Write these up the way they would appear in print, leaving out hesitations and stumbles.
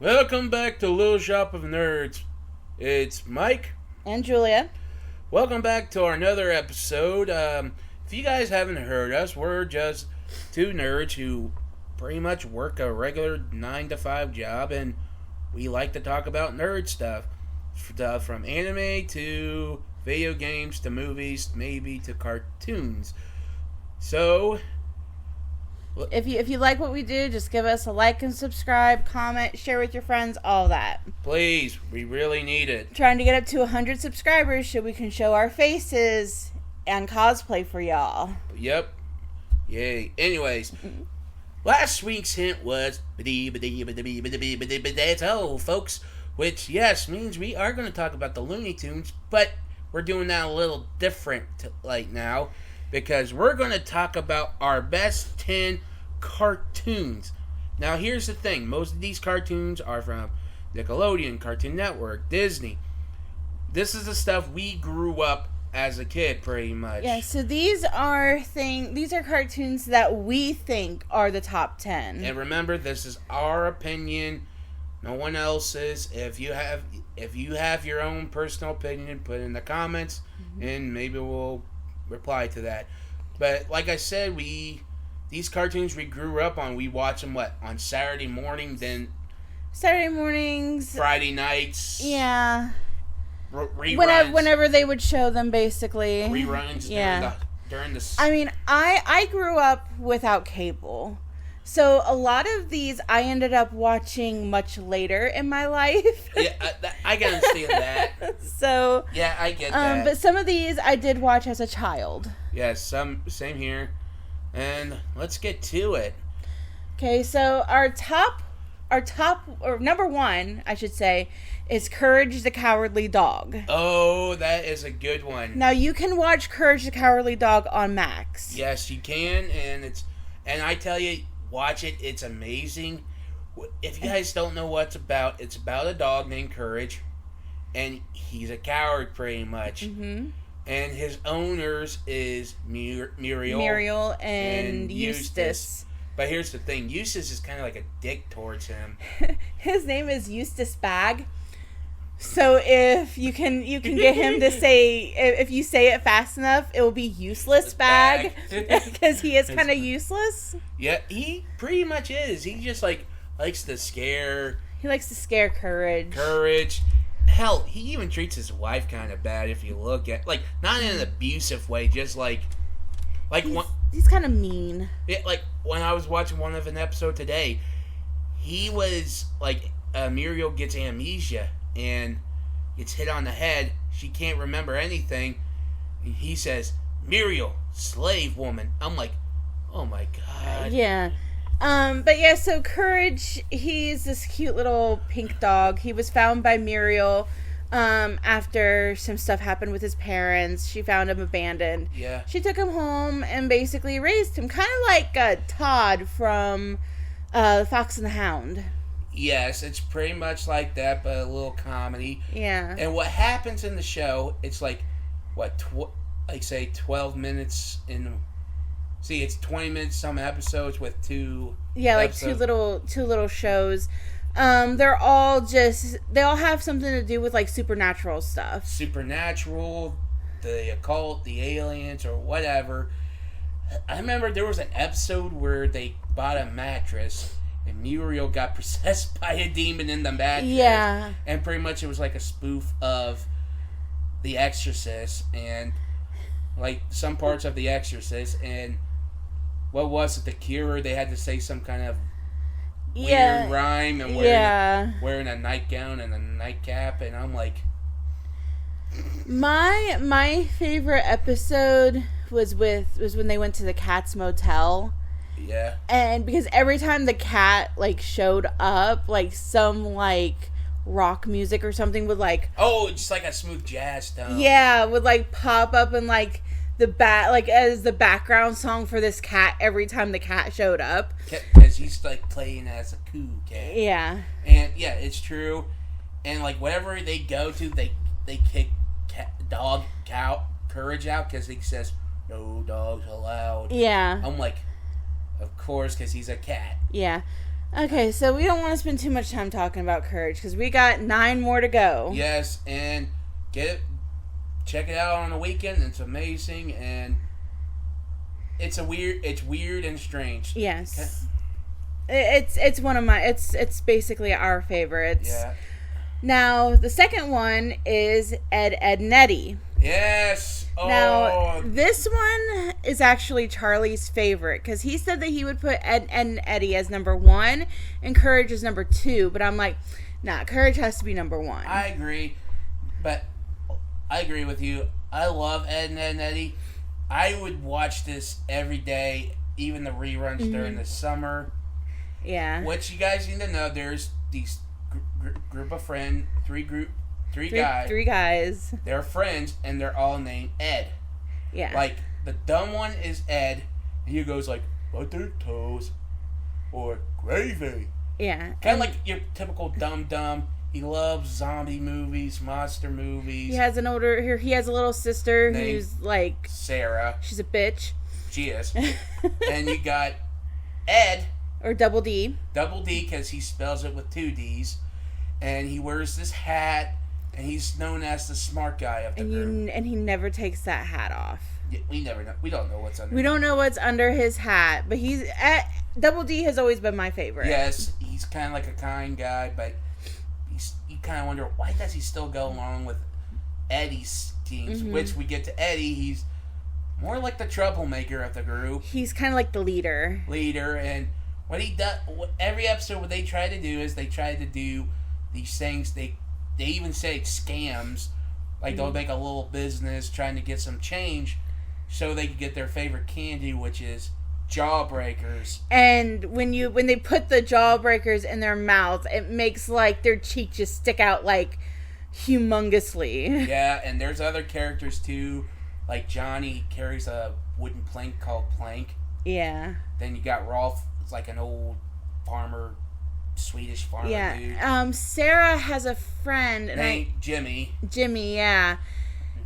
Welcome back to Little Shop of Nerds. It's Mike. And Julia. Welcome back to our another episode. If you guys haven't heard us, we're just two nerds who pretty much work a regular 9 to 5 job, and we like to talk about nerd stuff. From anime to video games to movies, maybe to cartoons. So, If you like what we do, just give us a like and subscribe, comment, share with your friends, all that. please, we really need it. Trying to get up to 100 subscribers so we can show our faces and cosplay for y'all. Yep. Yay. Anyways, last week's hint was that's all, folks. Which, yes, means we are going to talk about the Looney Tunes, but we're doing that a little different now, because we're going to talk about our best 10 cartoons. Now, here's the thing. Most of these cartoons are from Nickelodeon, Cartoon Network, Disney. This is the stuff we grew up as a kid, pretty much. Yeah, so these are cartoons that we think are the top 10. And remember, this is our opinion, no one else's. If you have your own personal opinion, put it in the comments, and maybe we'll reply to that. But like I said, these cartoons we grew up on, we watch them on Saturday morning, then Saturday mornings, Friday nights. Yeah. Reruns. Whenever they would show them, basically. Reruns. Yeah. During the. I mean, I grew up without cable. So a lot of these I ended up watching much later in my life. Yeah, I can understand that. So yeah, I get that. But some of these I did watch as a child. Yes, same here. And let's get to it. Okay, so our top or number one, I should say, is Courage the Cowardly Dog. Oh, that is a good one. Now you can watch Courage the Cowardly Dog on Max. Yes, you can, and I tell you, watch it. It's amazing. If you guys don't know what it's about a dog named Courage, and he's a coward pretty much. Mm-hmm. And his owners is Muriel and Eustace. But here's the thing, Eustace is kind of like a dick towards him. His name is Eustace Bag. So if you can get him to say, if you say it fast enough, it will be Useless Bag, because he is kind of useless. Yeah, he pretty much is. He just likes to scare. He likes to scare Courage. Hell, he even treats his wife kind of bad if you look at, not in an abusive way, just he's kind of mean. Yeah, when I was watching one of an episode today, he was Muriel gets amnesia and gets hit on the head. She can't remember anything. And he says, "Muriel, slave woman." I'm like, oh my god. Yeah. But yeah, so Courage, he's this cute little pink dog. He was found by Muriel after some stuff happened with his parents. She found him abandoned. Yeah. She took him home and basically raised him, kind of like Todd from Fox and the Hound. Yes, it's pretty much like that, but a little comedy. Yeah. And what happens in the show, it's 12 minutes in. See, it's 20 minutes some episodes with two. Yeah, episodes. two little shows. They all have something to do with supernatural stuff. Supernatural, the occult, the aliens, or whatever. I remember there was an episode where they bought a mattress and Muriel got possessed by a demon in the mattress. Yeah. And pretty much it was like a spoof of The Exorcist and some parts of The Exorcist, and what was it, The Cure? They had to say some kind of weird rhyme and wearing a nightgown and a nightcap, and I'm like, my favorite episode was when they went to the Cat's Motel. Yeah. And because every time the cat showed up, some rock music or something would just like a smooth jazz tone. Yeah, would pop up and as the background song for this cat every time the cat showed up. Because he's playing as a cool cat. Yeah. And yeah, it's true. And whatever they go to, they kick Courage out because he says no dogs allowed. Yeah. I'm like, of course, because he's a cat. Yeah. Okay, so we don't want to spend too much time talking about Courage because we got 9 more to go. Yes, and check it out on the weekend. It's amazing, and it's weird and strange. Yes. It's one of my it's basically our favorites. Yeah. Now the second one is Ed, Edd n Eddy. Yes. Oh. Now this one is actually Charlie's favorite because he said that he would put Ed, Edd n Eddy as number 1 and Courage as number 2. But I'm like, nah, Courage has to be number 1. I agree, but I agree with you. I love Ed, Edd n Eddy. I would watch this every day, even the reruns during the summer. Yeah. What you guys need to know, there's these group of friends, three guys. Three guys. They're friends, and they're all named Ed. Yeah. Like, the dumb one is Ed, and he goes like, butter toast or gravy. Yeah. Kind of like your typical dumb. He loves zombie movies, monster movies. He has a little sister who's like Sarah. She's a bitch. She is. And you got Ed. Or Double D. Double D, because he spells it with 2 D's. And he wears this hat, and he's known as the smart guy of the group. And he never takes that hat off. Yeah, we never know. We don't know what's under. We don't know what's under his hat, but Double D has always been my favorite. Yes, he's kind of like a kind guy, but you kind of wonder, why does he still go along with Eddie's schemes? Mm-hmm. Which we get to Eddie, he's more like the troublemaker of the group. He's kind of like the leader. And what he does, every episode, what they try to do is they try to do these things. They even say scams, like they'll make a little business trying to get some change, so they can get their favorite candy, which is Jawbreakers. And when they put the Jawbreakers in their mouth, it makes like their cheek just stick out like humongously. Yeah, and there's other characters too, like Johnny carries a wooden plank called Plank. Yeah. Then you got Rolf, it's like an old farmer, Swedish farmer dude. Yeah. Sarah has a friend named Jimmy. Jimmy, yeah.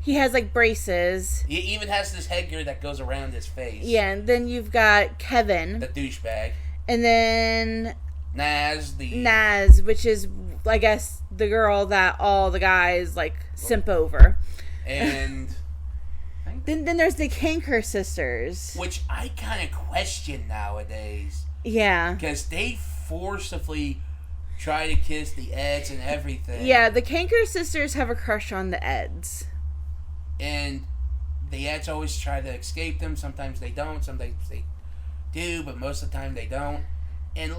He has like braces. He even has this headgear that goes around his face. Yeah, and then you've got Kevin. The douchebag. And then Naz, which is, I guess, the girl that all the guys like simp over. And then there's the Kanker sisters, which I kind of question nowadays. Yeah. Because they forcibly try to kiss the Eds and everything. Yeah, the Kanker sisters have a crush on the Eds. And the Eds always try to escape them. Sometimes they don't. Sometimes they do, but most of the time they don't. And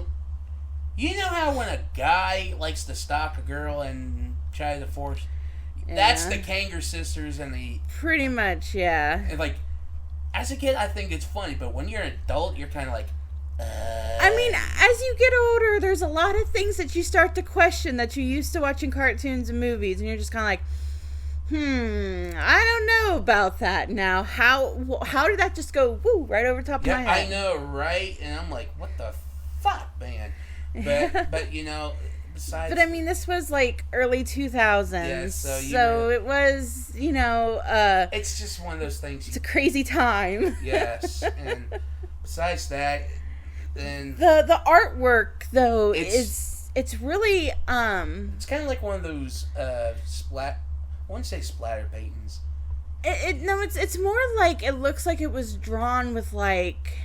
you know how when a guy likes to stalk a girl and try to force... Yeah. That's the Kanker sisters and the... Pretty much, yeah. And like, as a kid, I think it's funny, but when you're an adult, you're kind of like... I mean, as you get older, there's a lot of things that you start to question that you used to watching cartoons and movies, and you're just kind of like... I don't know about that now. How did that just go right over top of my head? I know, right? And I'm like, what the fuck, man? But you know, besides... But I mean, this was like early 2000s. Yeah, so it was, you know... it's just one of those things... It's a crazy time. Yes. And besides that, then... The artwork, though, it's really... It's kind of like one of those I wouldn't say splatter paintings. It's more like it looks like it was drawn with like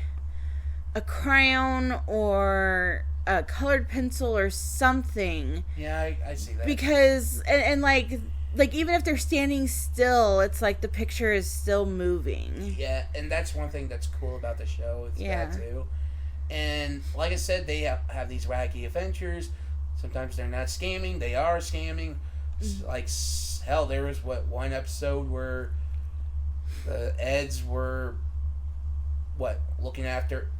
a crayon or a colored pencil or something. Yeah, I see that. Because and like even if they're standing still, it's like the picture is still moving. Yeah, and that's one thing that's cool about the show. It's that too. And like I said, they have these wacky adventures. Sometimes they're not scamming; they are scamming. Like hell, there was one episode where the Eds were looking after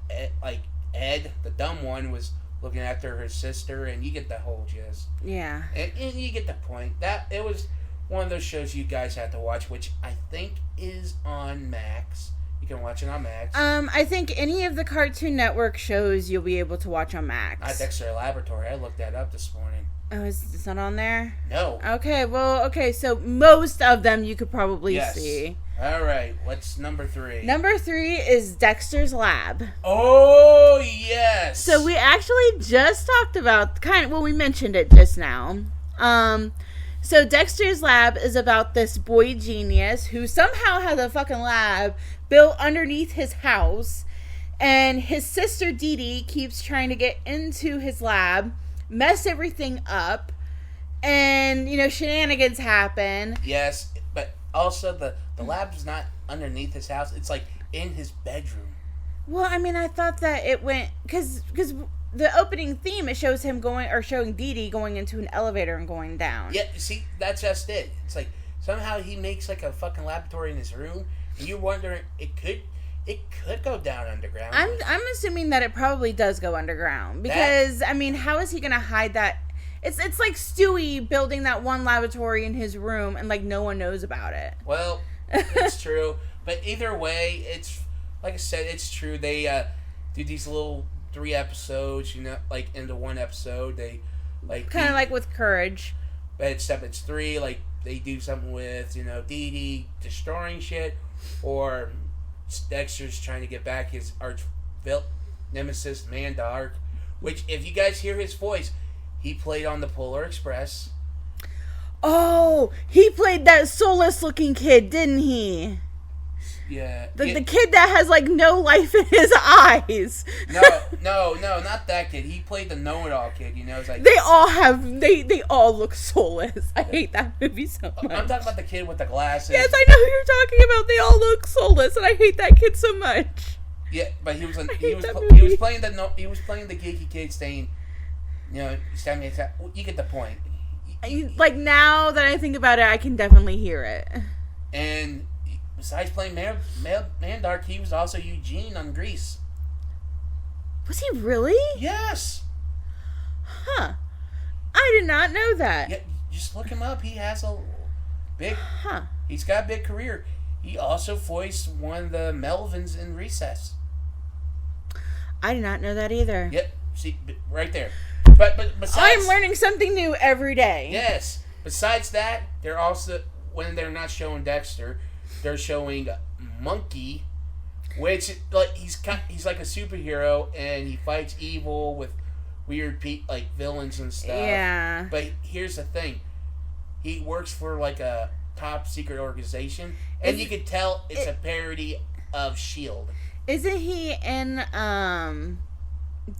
Ed, the dumb one, was looking after her sister, and you get the whole gist. Yeah, and you get the point. That it was one of those shows you guys had to watch, which I think is on Max. You can watch it on Max. I think any of the Cartoon Network shows you'll be able to watch on Max. Not Dexter Laboratory. I looked that up this morning. Oh, it's not on there? No. Okay, so most of them you could probably see. All right, what's number 3? Number 3 is Dexter's Lab. Oh, yes. So we actually just talked about, we mentioned it just now. So Dexter's Lab is about this boy genius who somehow has a fucking lab built underneath his house, and his sister Dee Dee keeps trying to get into his lab, mess everything up, and shenanigans happen. Yes, but also the lab's not underneath his house. It's like in his bedroom. Well, I mean, I thought that it went because the opening theme, it shows him showing Dee Dee going into an elevator and going down. Yeah, see, that's just it. It's like somehow he makes like a fucking laboratory in his room, and you're wondering it could go down underground. I'm assuming that it probably does go underground because I mean, how is he gonna hide that? It's like Stewie building that one laboratory in his room and like no one knows about it. Well, it's true, but either way, it's like I said, it's true. They do these little 3 episodes, like into one episode. They like kind of like with Courage, but except it's 3. Like they do something with Dee Dee destroying shit, or Dexter's trying to get back his arch nemesis Mandark, which if you guys hear his voice, he played on the Polar Express. Oh, he played that soulless looking kid, didn't he? Yeah. The kid that has like no life in his eyes. No, not that kid. He played the know-it-all kid. It's like they all look soulless. I hate that movie so much. I'm talking about the kid with the glasses. Yes, I know who you're talking about. They all look soulless, and I hate that kid so much. Yeah, but he was playing the geeky kid, saying, you get the point. Like now that I think about it, I can definitely hear it. And besides playing Mandark, he was also Eugene on Grease. Was he really? Yes. Huh. I did not know that. Yeah, just look him up. He has a big. He's got a big career. He also voiced one of the Melvins in Recess. I did not know that either. Yep. See, right there. But besides, I'm learning something new every day. Yes. Besides that, they're also, when they're not showing Dexter, they're showing Monkey, which like he's like a superhero and he fights evil with weird like villains and stuff. Yeah. But here's the thing, he works for like a top secret organization, and you can tell it's a parody of S.H.I.E.L.D. Isn't he in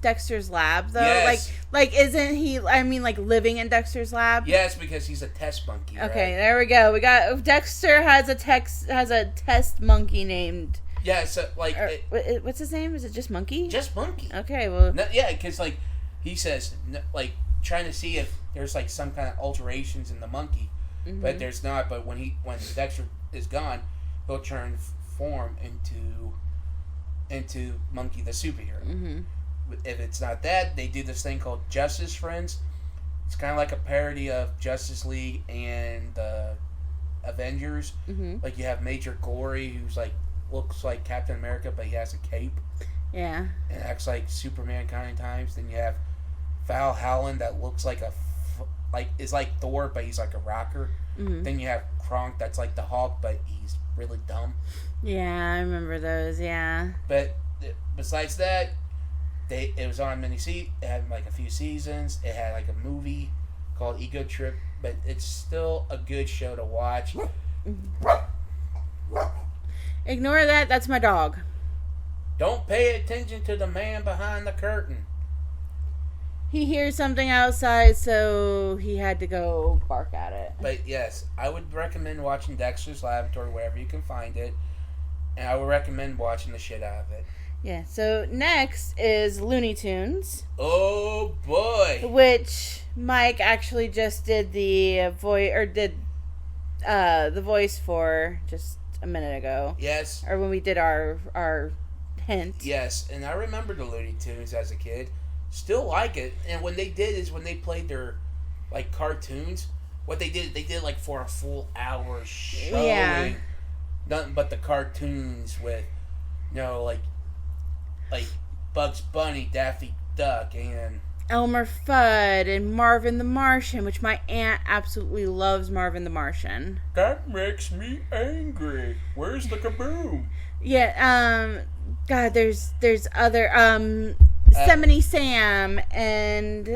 Dexter's lab though? Yes. Like isn't he, I mean, like living in Dexter's lab? Yes, because he's a test monkey. Okay, right? there we go. We got Dexter has a test monkey named. Yeah, so like what's his name? Is it just Monkey? Just Monkey. Okay, well. No, yeah, because like he says, like trying to see if there's like some kind of alterations in the monkey, but there's not. But when Dexter is gone, he'll turn form into Monkey the superhero. Mm-hmm. If it's not that, they do this thing called Justice Friends. It's kind of like a parody of Justice League and Avengers. Mm-hmm. Like you have Major Glory, who's like looks like Captain America, but he has a cape. Yeah. And acts like Superman kind of times. Then you have Val Howland that looks like is like Thor, but he's like a rocker. Mm-hmm. Then you have Kronk that's like the Hulk, but he's really dumb. Yeah, I remember those. Yeah. But besides that, it was on it had like a few seasons. It had like a movie called Ego Trip, but it's still a good show to watch. Ignore that. That's my dog. Don't pay attention to the man behind the curtain. He hears something outside, so he had to go bark at it. But yes, I would recommend watching Dexter's Laboratory wherever you can find it. And I would recommend watching the shit out of it. Yeah, so next is Looney Tunes. Oh boy! Which Mike actually just did the voice for just a minute ago. Yes. Or when we did our hint. Yes, and I remember the Looney Tunes as a kid. Still like it. And when they played their like cartoons, what they did like for a full hour showing nothing but the cartoons with like Bugs Bunny, Daffy Duck, and Elmer Fudd and Marvin the Martian, which my aunt absolutely loves Marvin the Martian. That makes me angry. Where's the kaboom? Yeah, God, there's other, Seminy Sam and,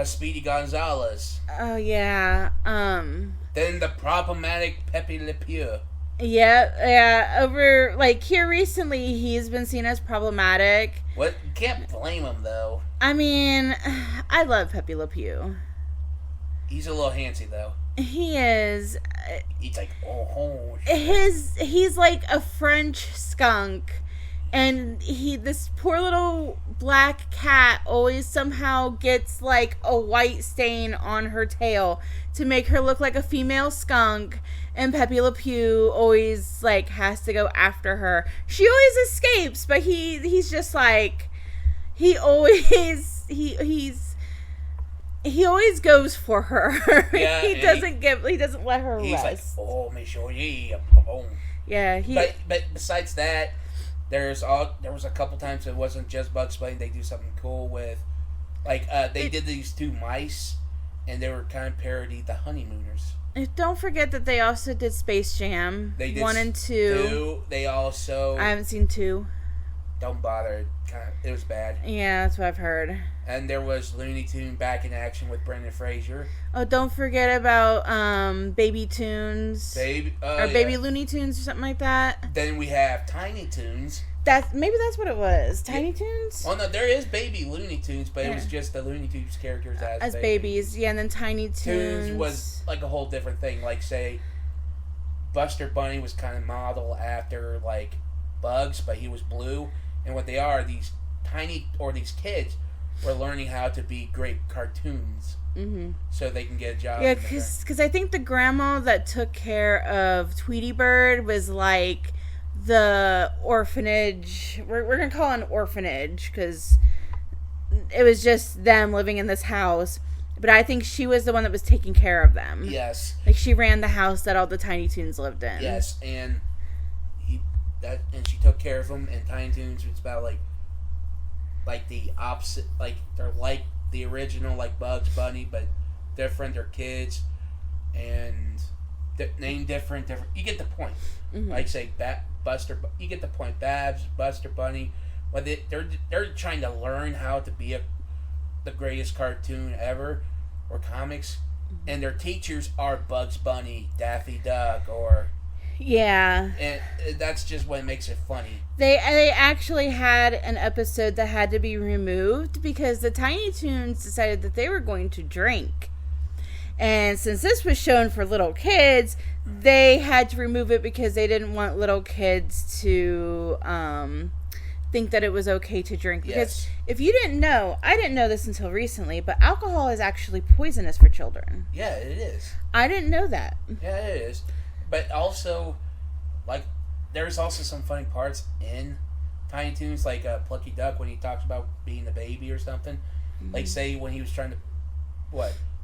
Speedy Gonzalez. oh yeah, Then the problematic Pepe Le Pew. yeah, over, like, here recently, he's been seen as problematic. What? You can't blame him, though. I mean, I love Pepe Le Pew. He's a little handsy, though. He is. He's like, oh, He's like a French skunk, and this poor little black cat always somehow gets like a white stain on her tail to make her look like a female skunk, and Pepe Le Pew always like has to go after her. She always escapes, but he's just like he always goes for her. Yeah, he doesn't let her he's rest. like, oh, me show you. Yeah, But besides that, there was a couple times it wasn't just Bugs Bunny. They do something cool with, like, they did these two mice, and they were kind of parodied the Honeymooners. Don't forget that they also did Space Jam. They did 1 and 2. They also I haven't seen 2. don't bother. It was bad. Yeah, that's what I've heard. And there was Looney Tune back in action with Brendan Fraser. Oh, don't forget about Baby Tunes. Baby Looney Tunes or something like that. Then we have Tiny Toons. Maybe that's what it was. Tiny Toons? Oh no, there is Baby Looney Tunes, but it was just the Looney Tunes characters as babies. Yeah, and then Tiny Toons was like a whole different thing. Like, say, Buster Bunny was kind of modeled after like Bugs, but he was blue. And what they are, these kids were learning how to be great cartoons, so they can get a job. Yeah, because I think the grandma that took care of Tweety Bird was like the orphanage. We're gonna call it an orphanage because it was just them living in this house. But I think she was the one that was taking care of them. Yes, like she ran the house that all the Tiny Toons lived in. Yes, and she took care of them. And Tiny Toons was about like the opposite, like they're like the original, like Bugs Bunny, but different. They're kids, and name different. You get the point. Like say Buster, you get the point. Babs, Buster Bunny, but they're trying to learn how to be the greatest cartoon ever, or comics, and their teachers are Bugs Bunny, Daffy Duck, or. Yeah. And that's just what makes it funny. They actually had an episode that had to be removed because the Tiny Toons decided that they were going to drink. And since this was shown for little kids, they had to remove it because they didn't want little kids to think that it was okay to drink. Because if you didn't know, I didn't know this until recently, but alcohol is actually poisonous for children. Yeah, it is. I didn't know that. Yeah, it is. But also, like, there's also some funny parts in Tiny Toons, like Plucky Duck when he talks about being a baby or something. Like, say, when he was trying to,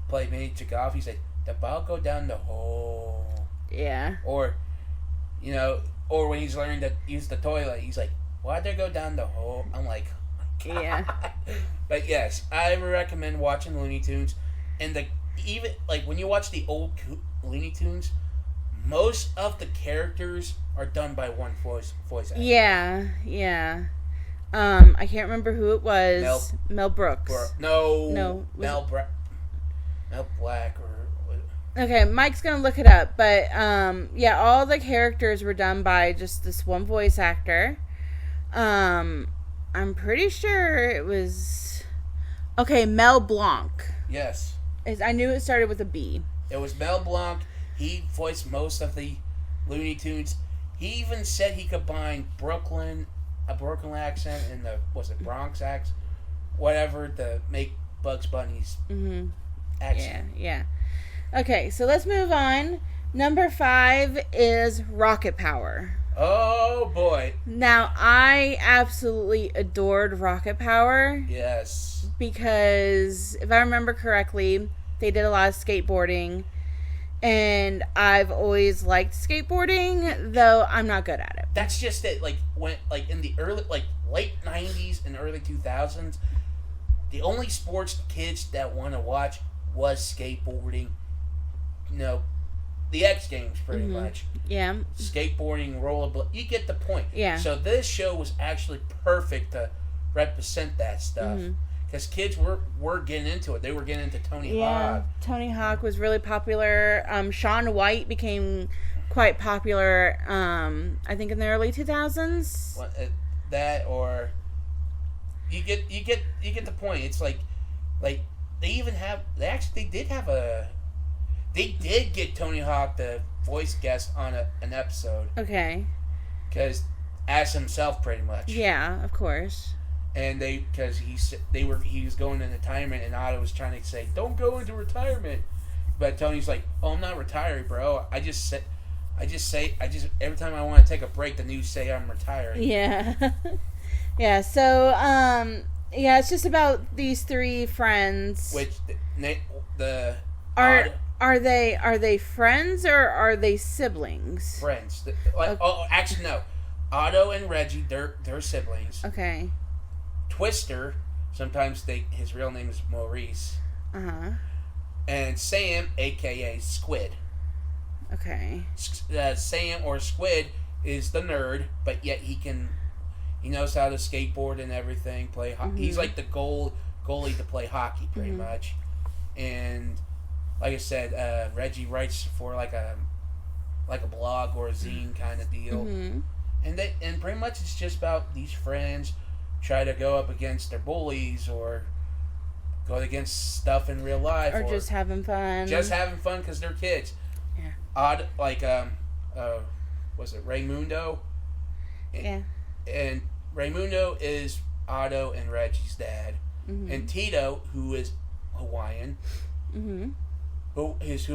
play Mini Chick-Off, he said, the ball go down the hole. Yeah. Or, or when he's learning to use the toilet, he's like, why'd they go down the hole? I'm like, oh my God. Yeah. But yes, I recommend watching Looney Tunes. And even, like, when you watch the old Looney Tunes, most of the characters are done by one voice actor. Yeah. I can't remember who it was. Mel Brooks. Mel Black or. Okay, Mike's gonna look it up, but all the characters were done by just this one voice actor. I'm pretty sure it was. Okay, Mel Blanc. Yes. I knew it started with a B. It was Mel Blanc. He voiced most of the Looney Tunes. He even said he combined a Brooklyn accent and the Bronx accent, whatever, to make Bugs Bunny's accent. Yeah. Okay, so let's move on. Number 5 is Rocket Power. Oh boy! Now I absolutely adored Rocket Power. Yes. Because if I remember correctly, they did a lot of skateboarding. And I've always liked skateboarding, though I'm not good at it. That's just it. Like when, like in the early, like late '90s and early 2000s, the only sports kids that want to watch was skateboarding. You know, the X Games, pretty much. Yeah. Skateboarding, rollerblade. You get the point. Yeah. So this show was actually perfect to represent that stuff. Because kids were getting into it. They were getting into Tony Hawk. Tony Hawk was really popular. Shaun White became quite popular, I think in the early 2000s. That, or you get the point. It's like they did get Tony Hawk the voice guest on an episode. Okay. Because as himself, pretty much. Yeah, of course. And he was going into retirement, and Otto was trying to say, "Don't go into retirement," but Tony's like, "Oh, I'm not retiring, bro. I just every time I want to take a break, the news say I'm retiring." Yeah, yeah. So, yeah, it's just about these three friends. Which are they friends or are they siblings? Friends. Oh, actually no. Otto and Reggie, they're siblings. Okay. Twister, sometimes his real name is Maurice. And Sam, aka Squid. Okay. Sam or Squid is the nerd, but yet he knows how to skateboard and everything. Play hockey. He's like the goalie to play hockey, pretty much. And like I said, Reggie writes for like a blog or a zine kind of deal. And pretty much it's just about these friends try to go up against their bullies or go against stuff in real life. Or just having fun. Just having fun because they're kids. Yeah. Was it Raymundo? Yeah. And Raymundo is Otto and Reggie's dad. And Tito, who is Hawaiian. He's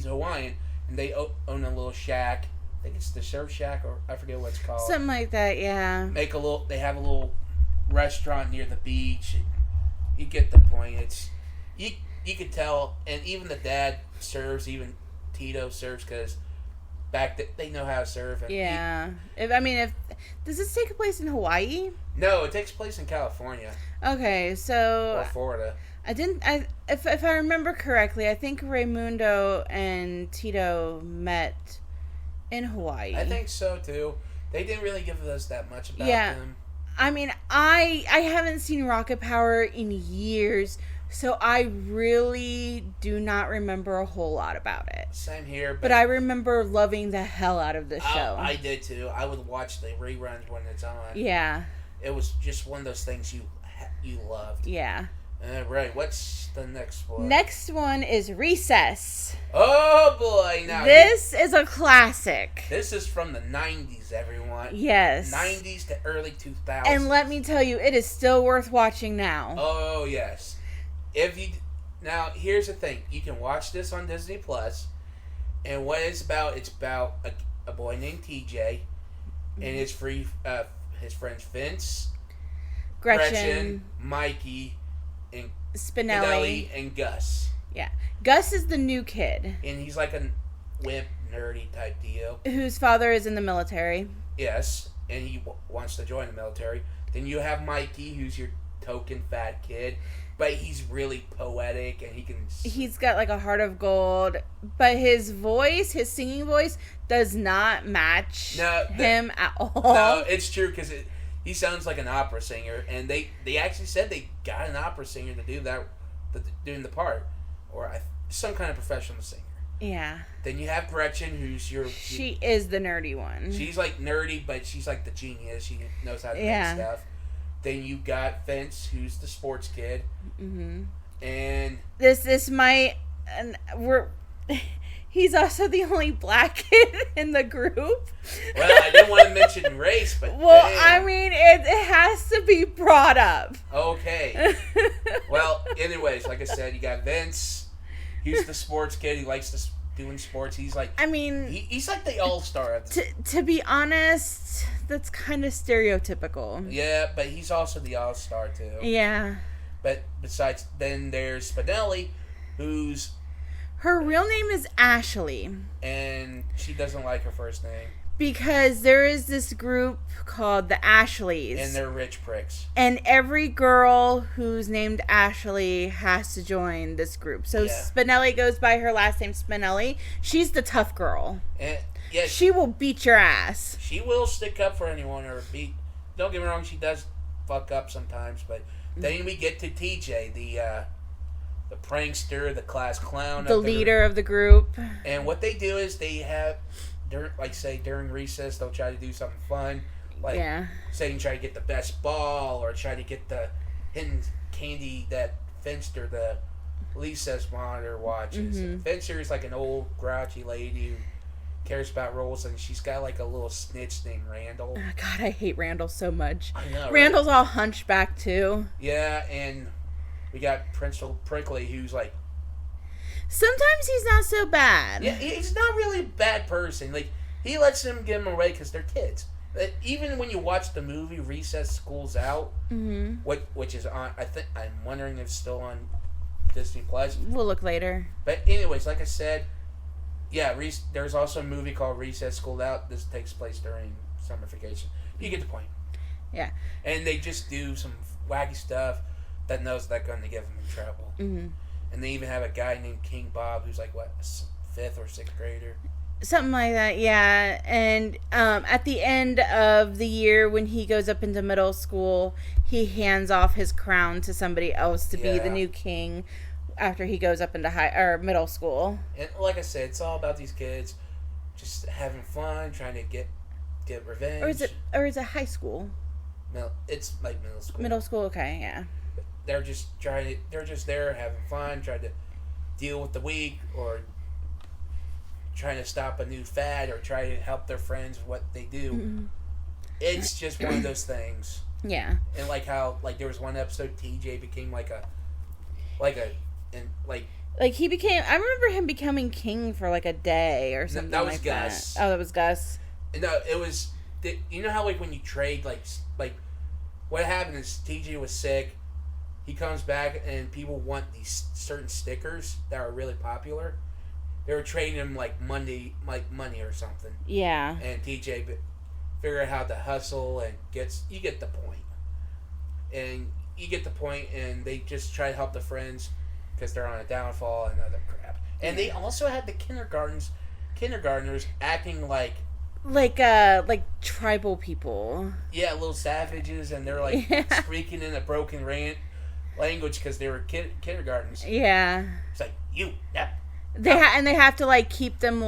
Hawaiian, and they own a little shack. I think it's the Surf Shack, or I forget what it's called. Something like that, yeah. They have a little restaurant near the beach. You get the point. It's you could tell, and even the dad serves. Even Tito serves because they know how to serve. And does this take place in Hawaii? No, it takes place in California. Okay, so or Florida. If I remember correctly, I think Raymundo and Tito met in Hawaii. I think so too. They didn't really give us that much about them. I mean, I haven't seen Rocket Power in years, so I really do not remember a whole lot about it. Same here. But I remember loving the hell out of this show. I did too. I would watch the reruns when it's on. Yeah. It was just one of those things you loved. Yeah. Right. What's the next one? Next one is Recess. Oh boy! Now this is a classic. This is from the 90s, everyone. Yes. 90s to early 2000s. And let me tell you, it is still worth watching now. Oh yes. Now here's the thing: you can watch this on Disney Plus, and what it's about a boy named TJ, and his friends Vince, Gretchen, Mikey, and Spinelli and Gus. Yeah. Gus is the new kid. And he's like a wimp, nerdy type deal. Whose father is in the military. Yes, and he wants to join the military. Then you have Mikey, who's your token fat kid, but he's really poetic and he's got like a heart of gold, but his singing voice does not match him at all. No, it's true because he sounds like an opera singer, and they actually said they got an opera singer to do that, doing the part, or some kind of professional singer. Yeah. Then you have Gretchen, who's she is the nerdy one. She's like nerdy, but she's like the genius. She knows how to make stuff. Then you got Vince, who's the sports kid. And this might, he's also the only black kid in the group. Well, I didn't want to mention race, but well, damn. I mean, it has to be brought up. Okay. Well, anyways, like I said, you got Vince. He's the sports kid. He likes doing sports. He's like, he's like the all-star of the to be honest, that's kind of stereotypical. Yeah, but he's also the all-star too. Yeah. But besides, then there's Spinelli, who's Her real name is Ashley. And she doesn't like her first name. Because there is this group called the Ashleys. And they're rich pricks. And every girl who's named Ashley has to join this group. So Spinelli goes by her last name, Spinelli. She's the tough girl. And she will beat your ass. She will stick up for anyone or beat. Don't get me wrong, she does fuck up sometimes. But then we get to TJ, the prankster, the class clown. The leader of the group. And what they do is they have... during recess, they'll try to do something fun. Like, say you try to get the best ball or try to get the hidden candy that Finster, the recess monitor, watches. Mm-hmm. Finster is like an old, grouchy lady who cares about rules, and she's got like a little snitch named Randall. Oh, God, I hate Randall so much. I know, Randall's all hunchback, too. Yeah, and we got Principal Prickly, who's like... Sometimes he's not so bad. Yeah, he's not really a bad person. Like, he lets them get them away because they're kids. Even when you watch the movie Recess School's Out, which is on, I'm wondering if it's still on Disney Plus. We'll look later. But anyways, like I said, there's also a movie called Recess School's Out. This takes place during summer vacation. You get the point. Yeah. And they just do some wacky stuff that knows that's going to get them in trouble. Mm-hmm. And they even have a guy named King Bob who's like, what, a 5th or 6th grader? Something like that, yeah. And at the end of the year, when he goes up into middle school, he hands off his crown to somebody else to be the new king after he goes up into middle school. And like I said, it's all about these kids just having fun, trying to get revenge. Or is it high school? No, it's like middle school. Middle school, okay, yeah. They're just there having fun, trying to deal with the week, or trying to stop a new fad, or try to help their friends with what they do. Mm-hmm. It's just one of those things. Yeah. And like how there was one episode TJ became I remember him becoming king for like a day or something. That was like Gus. That. Oh, that was Gus. No, it was. You know how when you trade like what happened is TJ was sick. He comes back and people want these certain stickers that are really popular. They were trading him money or something. Yeah. And TJ figured out how to hustle and you get the point. And you get the point, and they just try to help the friends because they're on a downfall and other crap. And they also had the kindergartners acting like tribal people. Yeah, little savages, and they're speaking in a broken language because they were kindergartners. Yeah. It's like, you, yeah. They have to keep them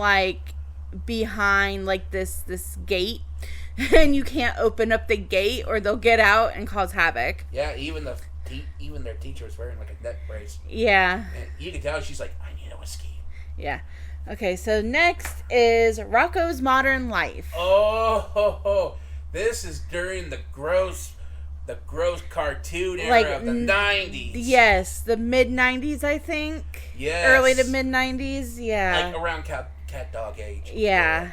behind this gate, and you can't open up the gate or they'll get out and cause havoc. Yeah, even their teacher was wearing a neck brace. Yeah. And you can tell she's like, I need a whiskey. Yeah. Okay, so next is Rocko's Modern Life. Oh, this is during the gross cartoon era of the 90s. Yes, the mid-90s, I think. Yes. Early to mid-90s, yeah. Around cat dog age. Yeah.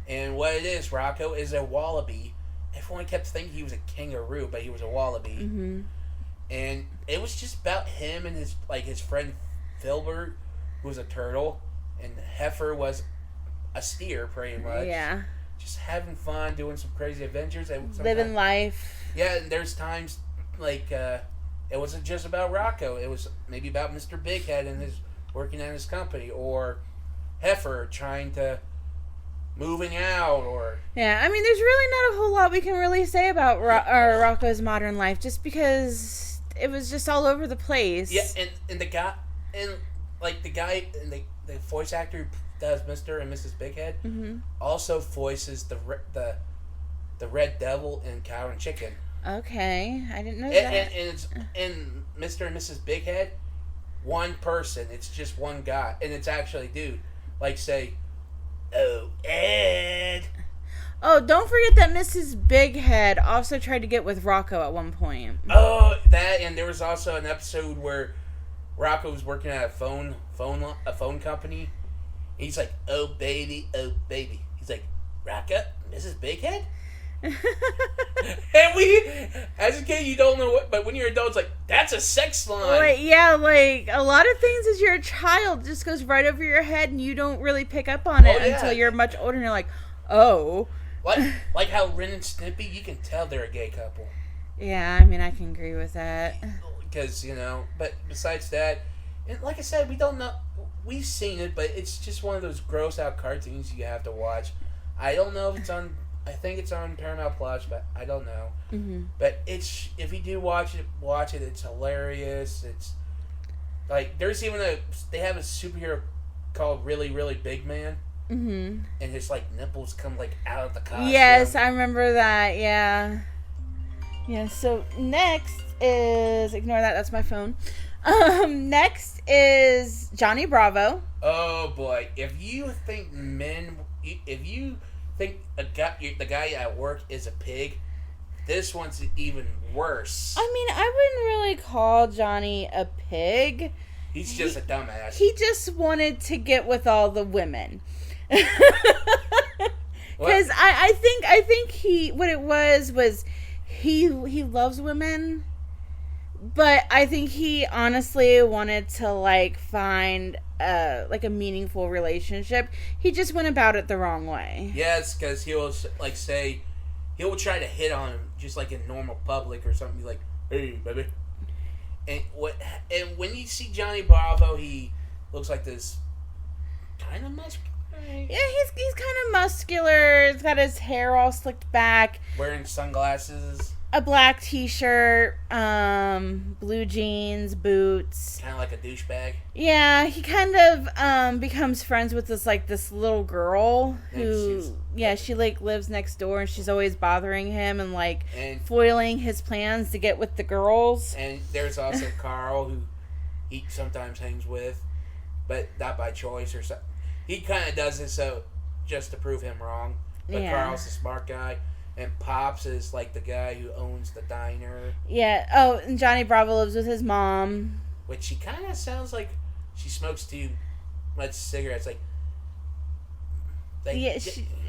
And what it is, Rocko is a wallaby. Everyone kept thinking he was a kangaroo, but he was a wallaby. Mm-hmm. And it was just about him and his friend Filbert, who was a turtle, and Heifer was a steer, pretty much. Yeah. Just having fun, doing some crazy adventures. Living life. Yeah, and there's times it wasn't just about Rocko. It was maybe about Mr. Big Head and his working at his company, or Heifer trying to moving out, or yeah. I mean, there's really not a whole lot we can really say about Rocko's Modern Life, just because it was just all over the place. Yeah, and the guy and the voice actor who does Mr. and Mrs. Big Head also voices the Red Devil in Cow and Chicken. Okay, I didn't know that. And it's in Mr. and Mrs. Big Head, one person. It's just one guy, and it's actually dude. Say, oh, Ed. Oh, don't forget that Mrs. Big Head also tried to get with Rocko at one point. Oh, that, and there was also an episode where Rocko was working at a phone company. He's like, oh baby. He's like, Rocko, Mrs. Big Head? And we, as a kid, you don't know what, but when you're an adult, it's like, that's a sex line. Like, yeah, like a lot of things as you're a child just goes right over your head and you don't really pick up on it until you're much older and you're like, oh. Like how Ren and Snippy, you can tell they're a gay couple. Yeah, I mean, I can agree with that. Because, but besides that, and like I said, we don't know, we've seen it, but it's just one of those gross out cartoons you have to watch. I don't know if it's on, I think it's on Paramount Plus, but I don't know. Mm-hmm. But if you do watch it, it's hilarious. It's, like, they have a superhero called Really, Really Big Man. Mm-hmm. And his, like, nipples come, like, out of the costume. Yes, I remember that, yeah. Yeah, so next is, ignore that, that's my phone. Next is Johnny Bravo. Oh, boy. If you think the guy at work is a pig, this one's even worse. I mean, I wouldn't really call Johnny a pig. He's just a dumbass. He just wanted to get with all the women. Because I think he loves women, but I think he honestly wanted to like find like a meaningful relationship. He just went about it the wrong way. Yes, because he'll like say he'll try to hit on him just like in normal public or something. Be like, "Hey, baby," and when you see Johnny Bravo, he looks like this kind of muscular. Yeah, he's kind of muscular. He's got his hair all slicked back. Wearing sunglasses. A black t-shirt, blue jeans, boots. Kind of like a douchebag. Yeah, he kind of becomes friends with this little girl who, she like lives next door and she's always bothering him and foiling his plans to get with the girls. And there's also Carl who he sometimes hangs with, but not by choice or something. He kind of does this just to prove him wrong. But Carl's a smart guy. And Pops is like the guy who owns the diner. Yeah. Oh, and Johnny Bravo lives with his mom. Which she kind of sounds like she smokes too much cigarettes.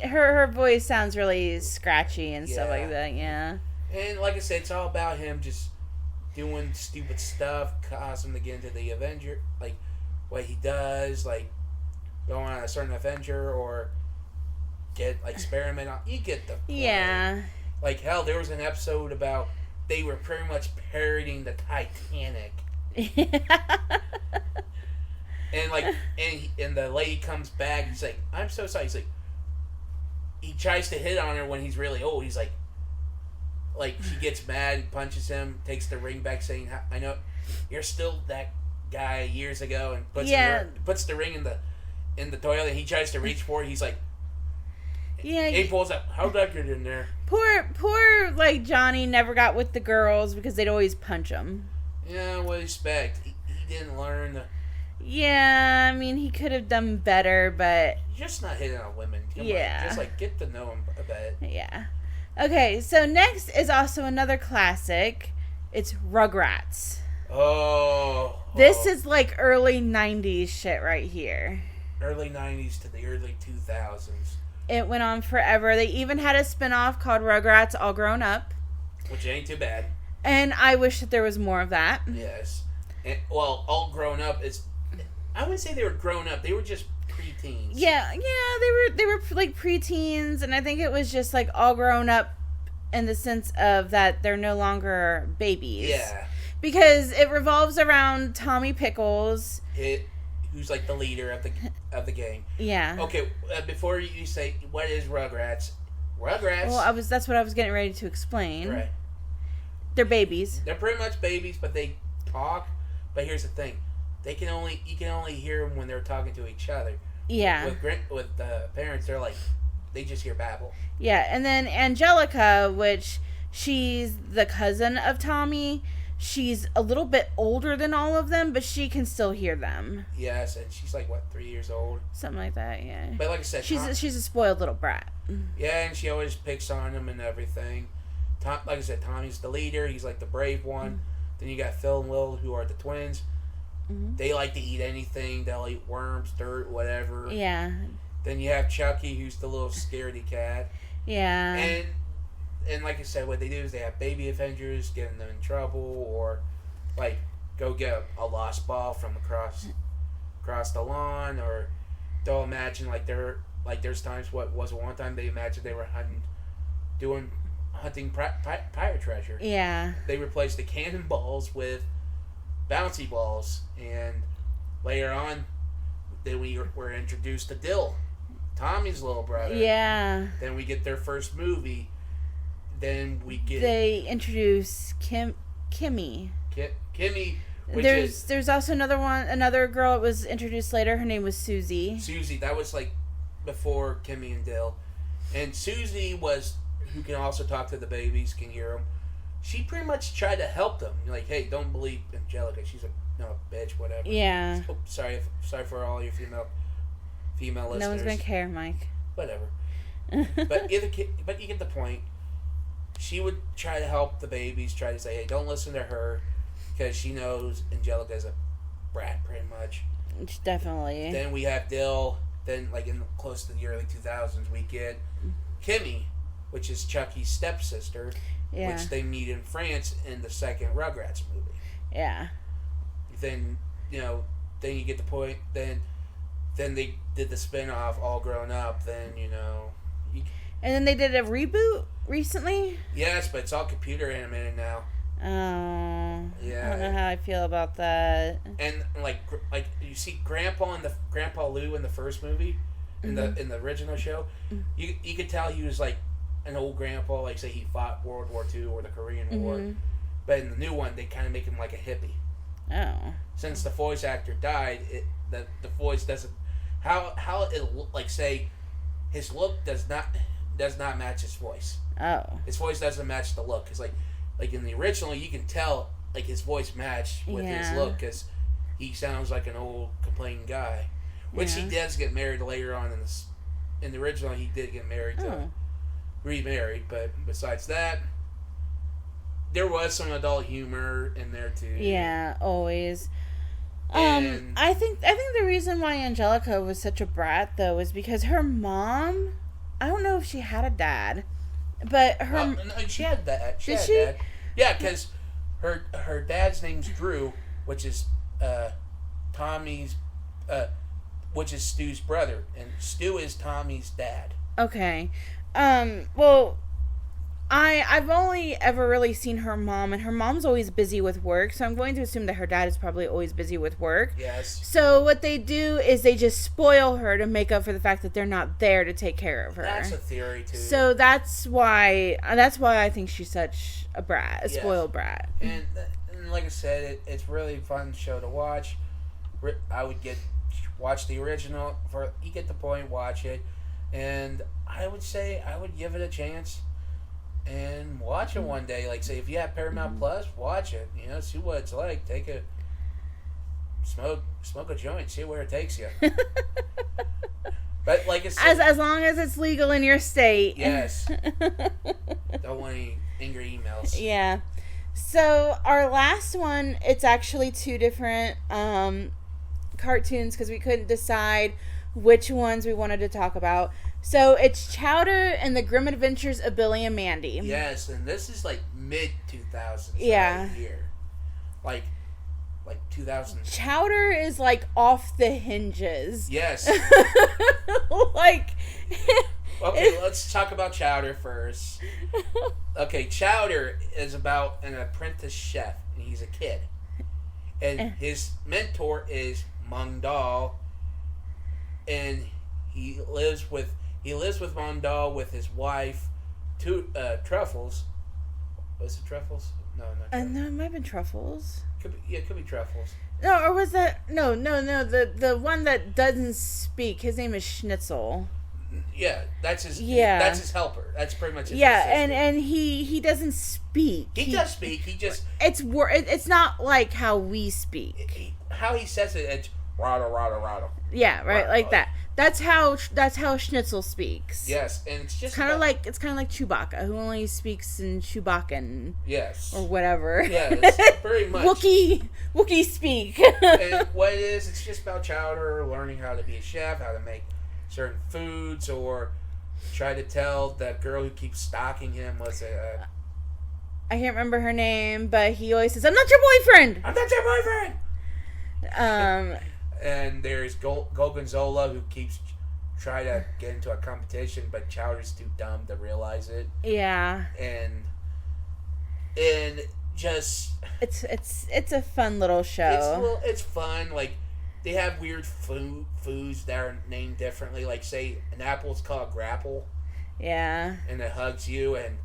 Her voice sounds really scratchy and stuff like that. Yeah. And like I said, it's all about him just doing stupid stuff, cause him to get into the Avenger, like what he does, like going on a certain Avenger or get experiment on. You get the point. Yeah. Like hell, there was an episode about they were pretty much parodying the Titanic. And the lady comes back. He's like, "I'm so sorry." He's like, he tries to hit on her when he's really old. He's like she gets mad, punches him, takes the ring back, saying, "I know you're still that guy years ago," and puts the ring in the toilet. And he tries to reach for it. He's like, he pulls up. How'd that get in there? Poor Johnny never got with the girls because they'd always punch him. Yeah, what do you expect? He didn't learn. Yeah, I mean, he could have done better, but just not hitting on women. Come on, just get to know him a bit. Yeah. Okay, so next is also another classic. It's Rugrats. Oh. This is early 90s shit right here. Early 90s to the early 2000s. It went on forever. They even had a spinoff called Rugrats All Grown Up. Which ain't too bad. And I wish that there was more of that. Yes. And, All Grown Up is... I wouldn't say they were grown up. They were just preteens. Yeah, they were preteens, and I think it was just all grown up in the sense of that they're no longer babies. Yeah. Because it revolves around Tommy Pickles. Who's the leader of the gang. Yeah. Okay, before you say, what is Rugrats? Rugrats... Well, that's what I was getting ready to explain. Right. They're babies. They're pretty much babies, but they talk. But here's the thing. You can only hear them when they're talking to each other. Yeah. With the parents, they just hear babble. Yeah, and then Angelica, which she's the cousin of Tommy, she's a little bit older than all of them, but she can still hear them. Yes, and she's 3 years old? Something like that, yeah. But like I said, she's a spoiled little brat. Yeah, and she always picks on him and everything. Like I said, Tommy's the leader. He's the brave one. Mm-hmm. Then you got Phil and Will, who are the twins. Mm-hmm. They like to eat anything. They'll eat worms, dirt, whatever. Yeah. Then you have Chucky, who's the little scaredy cat. Yeah. And and like I said, what they do is they have baby Avengers getting them in trouble, or like go get a lost ball from across the lawn, or they'll imagine there's times one time they imagined they were hunting pirate treasure. Yeah. They replaced the cannonballs with bouncy balls, and later on, then we were introduced to Dill, Tommy's little brother. Yeah. Then we get their first movie. Then they introduce Kimmy. Kimmy. There's also another girl that was introduced later. Her name was Susie. Susie, that was like before Kimmy and Dill. And Susie was, who can also talk to the babies, can hear them. She pretty much tried to help them. Like, hey, don't believe Angelica. She's a bitch, whatever. Yeah. Oh, sorry for all your female listeners. No one's gonna care, Mike. Whatever. but you get the point. She would try to help the babies, try to say, hey, don't listen to her, because she knows Angelica's a brat, pretty much. Definitely. Then we have Dill. Then, like, close to the early 2000s, we get Kimmy, which is Chucky's stepsister, which they meet in France in the second Rugrats movie. Yeah. Then, then you get the point. Then they did the spin-off, All Grown Up. Then, and then they did a reboot recently? Yes, but it's all computer animated now. Oh. Yeah. I don't know how I feel about that. And like you see Grandpa Lou in the first movie, in the original show, you could tell he was like an old grandpa, like say he fought World War II or the Korean War. But in the new one, they kind of make him like a hippie. Oh. Since the voice actor died, the voice doesn't how it like say his look does not match his voice. Oh. His voice doesn't match the look, because like in the original, you can tell like his voice matched with his look, because he sounds like an old complaining guy. Which he does get married later on in the original. He did get married remarried, but besides that, there was some adult humor in there too. Yeah, always. And I think the reason why Angelica was such a brat though is because her mom, I don't know if she had a dad, but her no, she had that. Did she? Dad. Yeah, because her dad's name's Drew, which is Tommy's, which is Stu's brother, and Stu is Tommy's dad. Okay. Well, I've only ever really seen her mom, and her mom's always busy with work, so I'm going to assume that her dad is probably always busy with work. Yes. So what they do is they just spoil her to make up for the fact that they're not there to take care of her. That's a theory too. So that's why I think she's such a brat, a spoiled brat. And like I said, it's really a fun show to watch. I would watch the original, you get the point, watch it, and I would say I would give it a chance and watch it one day. Like, say, if you have Paramount Plus, watch it. See what it's like. Take a smoke a joint, see where it takes you. But like I said, as long as it's legal in your state. Yes. Don't want any angry emails. Yeah. So our last one, it's actually two different cartoons because we couldn't decide which ones we wanted to talk about. So it's Chowder and the Grim Adventures of Billy and Mandy. Yes, and this is like mid-2000s. Yeah. Right here. Like 2000. Chowder is like off the hinges. Yes. Like. Okay, let's talk about Chowder first. Okay, Chowder is about an apprentice chef, and he's a kid. And his mentor is Mung Dahl, and he lives with Mung Dahl with his wife, Truffles. Was it Truffles? No, not Truffles. No, it might have been Truffles. It could be Truffles. No, or was that no? The one that doesn't speak. His name is Schnitzel. Yeah, that's his. Yeah, that's his helper. That's pretty much his assistant. and he doesn't speak. He does speak. He just it's not like how we speak. How he says it, it's rada rada rada. Yeah, right, like that. That's how Schnitzel speaks. Yes, and it's kind of like Chewbacca, who only speaks in Chewbaccan. Yes. Or whatever. Yes, very much. Wookiee speak. And what it is, it's just about Chowder learning how to be a chef, how to make certain foods, or tried to tell the girl who keeps stalking him was a... I can't remember her name, but he always says, "I'm not your boyfriend." I'm not your boyfriend. And there's Gorgonzola who keeps trying to get into a competition, but Chowder's too dumb to realize it. Yeah. And just it's a fun little show. It's fun. Like, they have weird foods that are named differently. Like, say an apple's called Grapple. Yeah. And it hugs you, and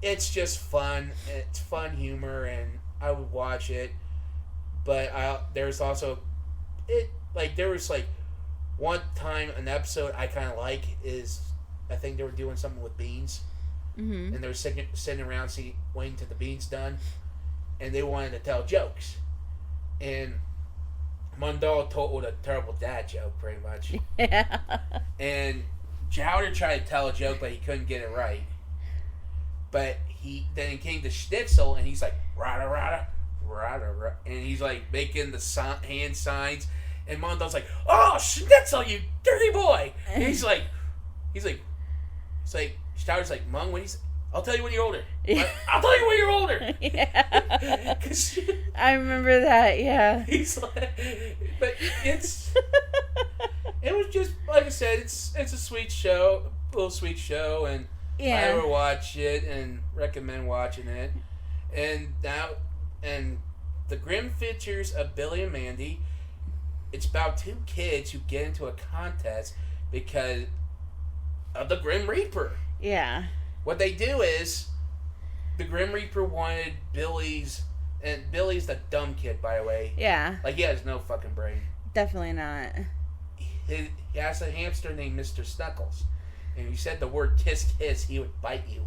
it's just fun. It's fun humor, and I would watch it. But there's also there was one time an episode I kind of like is, I think they were doing something with beans. Mm-hmm. And they were sitting around waiting till the beans done, and they wanted to tell jokes. And Mondal told a terrible dad joke, pretty much. Yeah. And Chowder tried to tell a joke, but he couldn't get it right. But then he came to Schnitzel, and he's like, rada, rada, rada, rada. And he's like making the hand signs. And Mondal's like, "Oh, Schnitzel, you dirty boy!" And he's like, Chowder's like, "Mung, when I'll tell you when you're older. I'll tell you when you're older." Yeah. I remember that. Yeah. He's like, but it was just like I said, it's a sweet show, a little sweet show, and I would watch it and recommend watching it. And the Grim Adventures of Billy and Mandy. It's about two kids who get into a contest because of the Grim Reaper. Yeah. What they do is, the Grim Reaper wanted Billy's, and Billy's the dumb kid, by the way. Yeah. Like, he has no fucking brain. Definitely not. He has a hamster named Mr. Snuggles. And if you said the word kiss, kiss, he would bite you.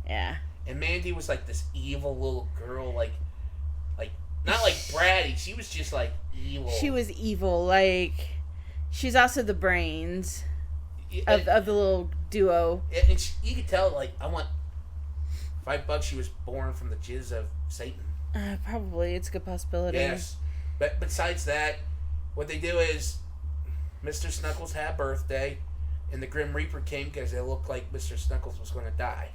Yeah. And Mandy was like this evil little girl, like not like bratty. She was just like evil. She was evil. Like, she's also the brains of the little duo. And you could tell, like, I want $5 she was born from the jizz of Satan. Probably. It's a good possibility. Yes. But besides that, what they do is Mr. Snuggles had a birthday, and the Grim Reaper came because it looked like Mr. Snuggles was going to die.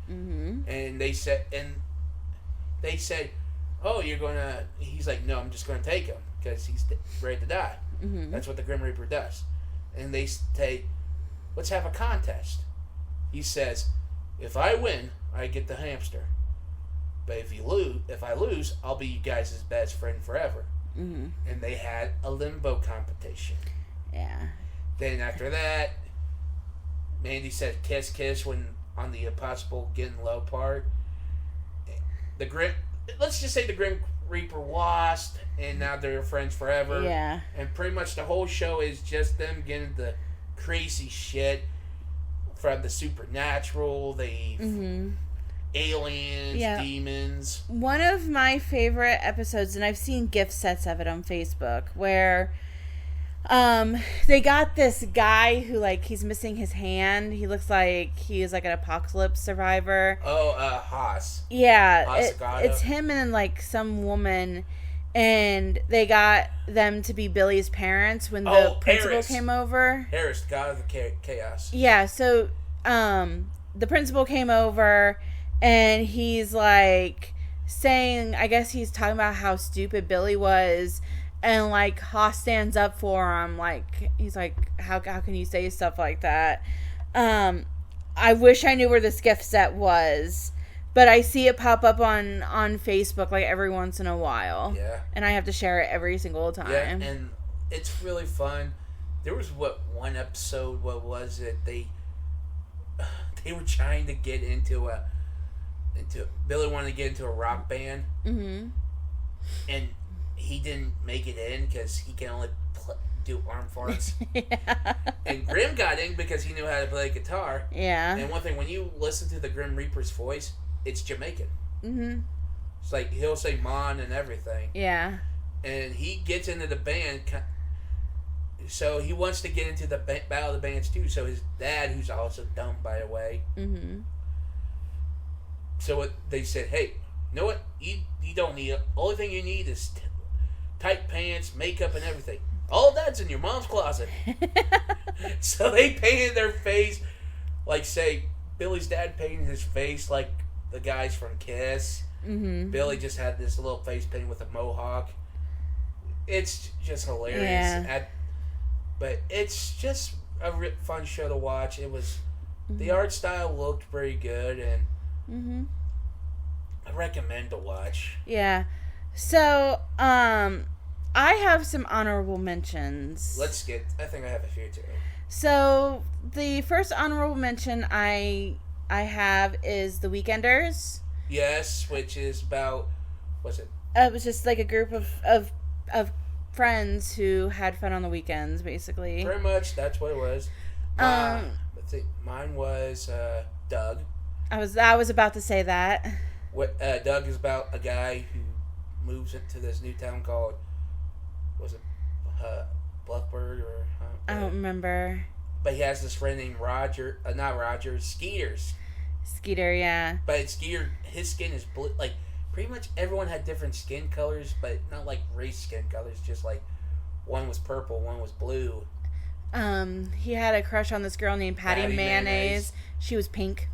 Mm-hmm. And they said, "Oh, you're going to..." He's like, "No, I'm just going to take him because he's ready to die." Mm-hmm. That's what the Grim Reaper does. And they say, "Let's have a contest." He says, "If I win, I get the hamster. But if I lose, I'll be you guys' best friend forever." Mm-hmm. And they had a limbo competition. Yeah. Then after that, Mandy said kiss kiss when on the impossible getting low part. Let's just say the Grim Reaper lost, and now they're friends forever. Yeah. And pretty much the whole show is just them getting the crazy shit from the supernatural, the aliens, demons. One of my favorite episodes, and I've seen gift sets of it on Facebook, where they got this guy who, like, he's missing his hand. He looks like he is like an apocalypse survivor. Oh, Haas. Yeah, Haas it's him and like some woman, and they got them to be Billy's parents when the principal came over. Harris, the god of the chaos. Yeah, so the principal came over, and he's like saying, I guess he's talking about how stupid Billy was. And, like, Haas stands up for him. Like, he's like, how can you say stuff like that? I wish I knew where this gift set was. But I see it pop up on Facebook, like, every once in a while. Yeah. And I have to share it every single time. Yeah, and it's really fun. There was, one episode, what was it? They were trying to get into Billy wanted to get into a rock band. Mm-hmm. And he didn't make it in because he can only do arm farts. Yeah. And Grim got in because he knew how to play guitar. Yeah. And one thing, when you listen to the Grim Reaper's voice, it's Jamaican. Mm-hmm. It's like he'll say "mon" and everything. Yeah. And he gets into the band, so he wants to get into the Battle of the Bands too. So his dad, who's also dumb by the way. Mm-hmm. So they said, "Hey, you know what? You don't need it. Only thing you need is tight pants, makeup, and everything. All that's in your mom's closet. So they painted their face, like, say, Billy's dad painted his face like the guys from Kiss. Mm-hmm. Billy just had this little face painted with a mohawk. It's just hilarious. Yeah. But it's just a fun show to watch. It was... Mm-hmm. The art style looked very good, and mm-hmm. I recommend to watch. Yeah. So, I have some honorable mentions. I think I have a few too. So, the first honorable mention I have is The Weekenders. Yes, which is about... What's it? It was just like a group of friends who had fun on the weekends, basically. Pretty much, that's what it was. Let's see, mine was Doug. I was about to say that. Doug is about a guy who moves into this new town called... Was it Bluffburg or... I don't remember. But he has this friend named Roger... not Roger, Skeeter. Skeeter, yeah. But Skeeter, his skin is blue. Like, pretty much everyone had different skin colors, but not like race skin colors. Just like one was purple, one was blue. He had a crush on this girl named Patty Mayonnaise. She was pink.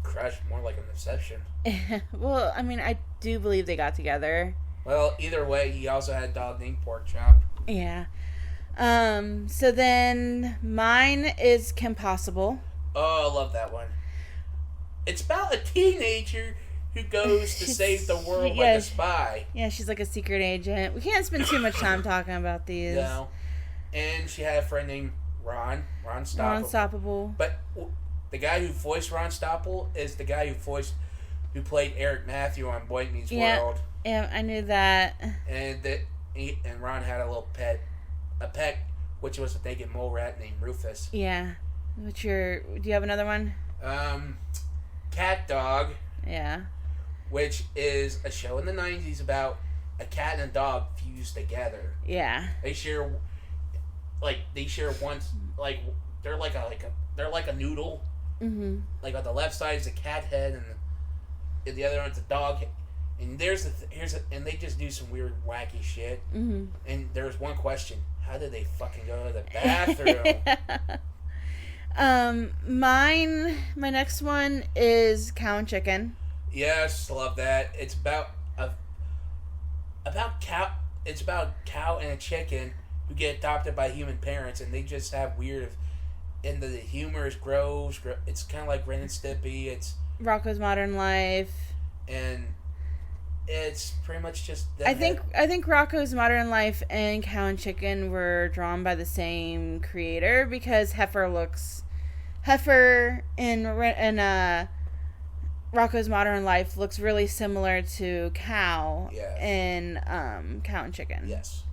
Crush, more like an obsession. Well, I mean, I do believe they got together. Well, either way, he also had a dog named Pork Chop. Yeah. So then mine is Kim Possible. Oh, I love that one. It's about a teenager who goes to save the world like a spy. Yeah, she's like a secret agent. We can't spend too much time talking about these. No. And she had a friend named Ron Stoppable. Ron Stoppable. But the guy who voiced Ron Stoppable is the guy who played Eric Matthew on Boy Meets World. Yeah, I knew that. And Ron had a little pet, which was a naked mole rat named Rufus. Yeah. Do you have another one? Cat Dog. Yeah. Which is a show in the 90s about a cat and a dog fused together. Yeah. They share one, like, they're like a noodle. Mm-hmm. Like on the left side is a cat head, and the other one's a dog head. And and they just do some weird, wacky shit. Mm-hmm. And there's one question: how did they fucking go to the bathroom? My next one is Cow and Chicken. Yes, love that. It's about cow. It's about cow and a chicken who get adopted by human parents, and they just have weird. And the humor grows. It's kind of like Ren and Stimpy. It's Rocko's Modern Life. And it's pretty much just... I think Rocko's Modern Life and Cow and Chicken were drawn by the same creator because Heifer in Rocko's Modern Life looks really similar to Cow in Cow and Chicken. Yes.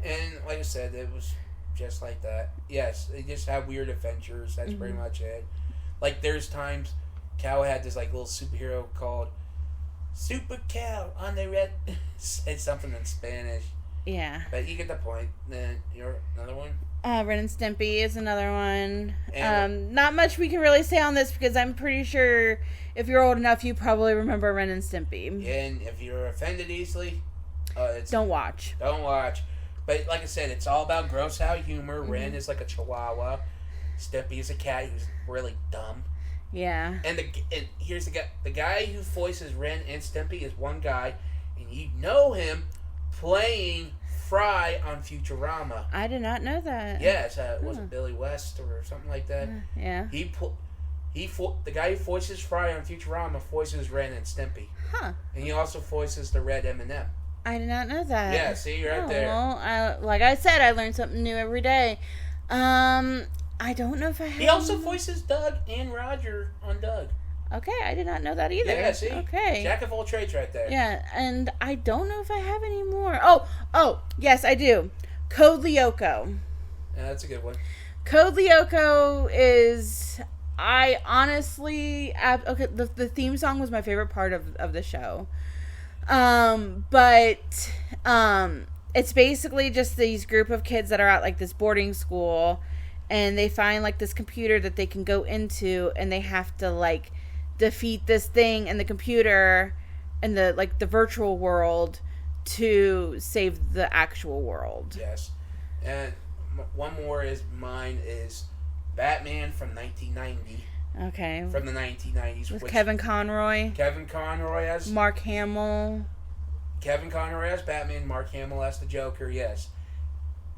And like I said, it was just like that. Yes, they just have weird adventures. That's pretty much it. Like, there's times Cow had this, like, little superhero called Super Cow on the red. It's something in Spanish. Yeah. But you get the point. Then, you're another one? Ren and Stimpy is another one. Not much we can really say on this because I'm pretty sure if you're old enough, you probably remember Ren and Stimpy. And if you're offended easily, don't watch. Don't watch. But like I said, it's all about gross out humor. Ren is like a chihuahua. Stimpy is a cat who's really dumb. Yeah. And here's the guy who voices Ren and Stimpy is one guy, and you know him playing Fry on Futurama. I did not know that. Yes, was it Billy West or something like that? Yeah. The guy who voices Fry on Futurama voices Ren and Stimpy. Huh. And he also voices the red M&M. I did not know that. Yeah, see, right there. Well, like I said, I learn something new every day. I don't know if I have... He also voices Doug and Roger on Doug. Okay, I did not know that either. Yeah, see? Okay. Jack of all trades right there. Yeah, and I don't know if I have any more. Oh, yes, I do. Code Lyoko. Yeah, that's a good one. Code Lyoko is... I honestly... Okay, the theme song was my favorite part of the show. But it's basically just these group of kids that are at like this boarding school, and they find like this computer that they can go into, and they have to like defeat this thing in the computer in the like the virtual world to save the actual world. Yes. And one more is mine is Batman from 1990. Okay. From the 1990s. With Kevin Conroy. Kevin Conroy as... Mark Hamill. Kevin Conroy as Batman, Mark Hamill as the Joker, yes.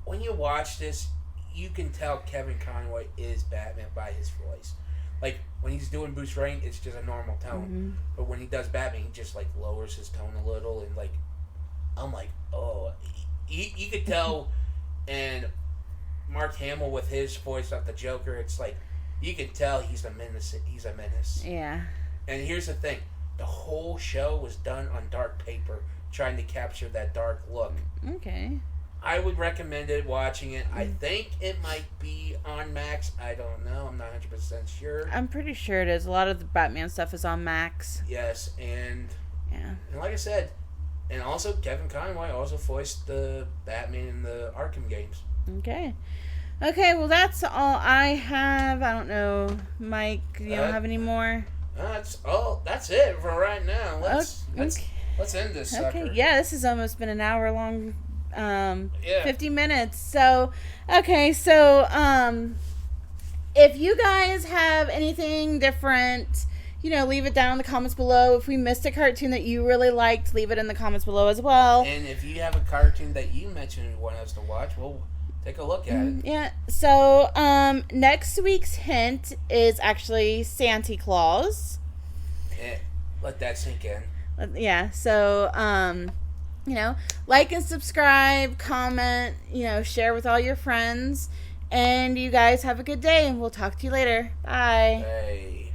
When you watch this, you can tell Kevin Conroy is Batman by his voice. Like, when he's doing Bruce Wayne, it's just a normal tone. Mm-hmm. But when he does Batman, he just, like, lowers his tone a little. And, like, I'm like, oh. You could tell. And Mark Hamill with his voice of the Joker, it's like, you can tell he's a menace. Yeah. And here's the thing. The whole show was done on dark paper, trying to capture that dark look. Okay. I would recommend it, watching it. I think it might be on Max. I don't know. I'm not 100% sure. I'm pretty sure it is. A lot of the Batman stuff is on Max. Yes, and like I said, and also Kevin Conroy also voiced the Batman in the Arkham games. Okay. Okay, well that's all I have. I don't know, Mike, you don't have any more? That's it for right now. Let's end this sucker. Okay, yeah, this has almost been an hour long. 50 minutes. So, okay, so if you guys have anything different, leave it down in the comments below. If we missed a cartoon that you really liked, leave it in the comments below as well. And if you have a cartoon that you mentioned you want us to watch, we'll take a look at it. Yeah. So, next week's hint is actually Santa Claus. Let that sink in. Yeah. So, like and subscribe, comment, share with all your friends. And you guys have a good day, and we'll talk to you later. Bye. Hey.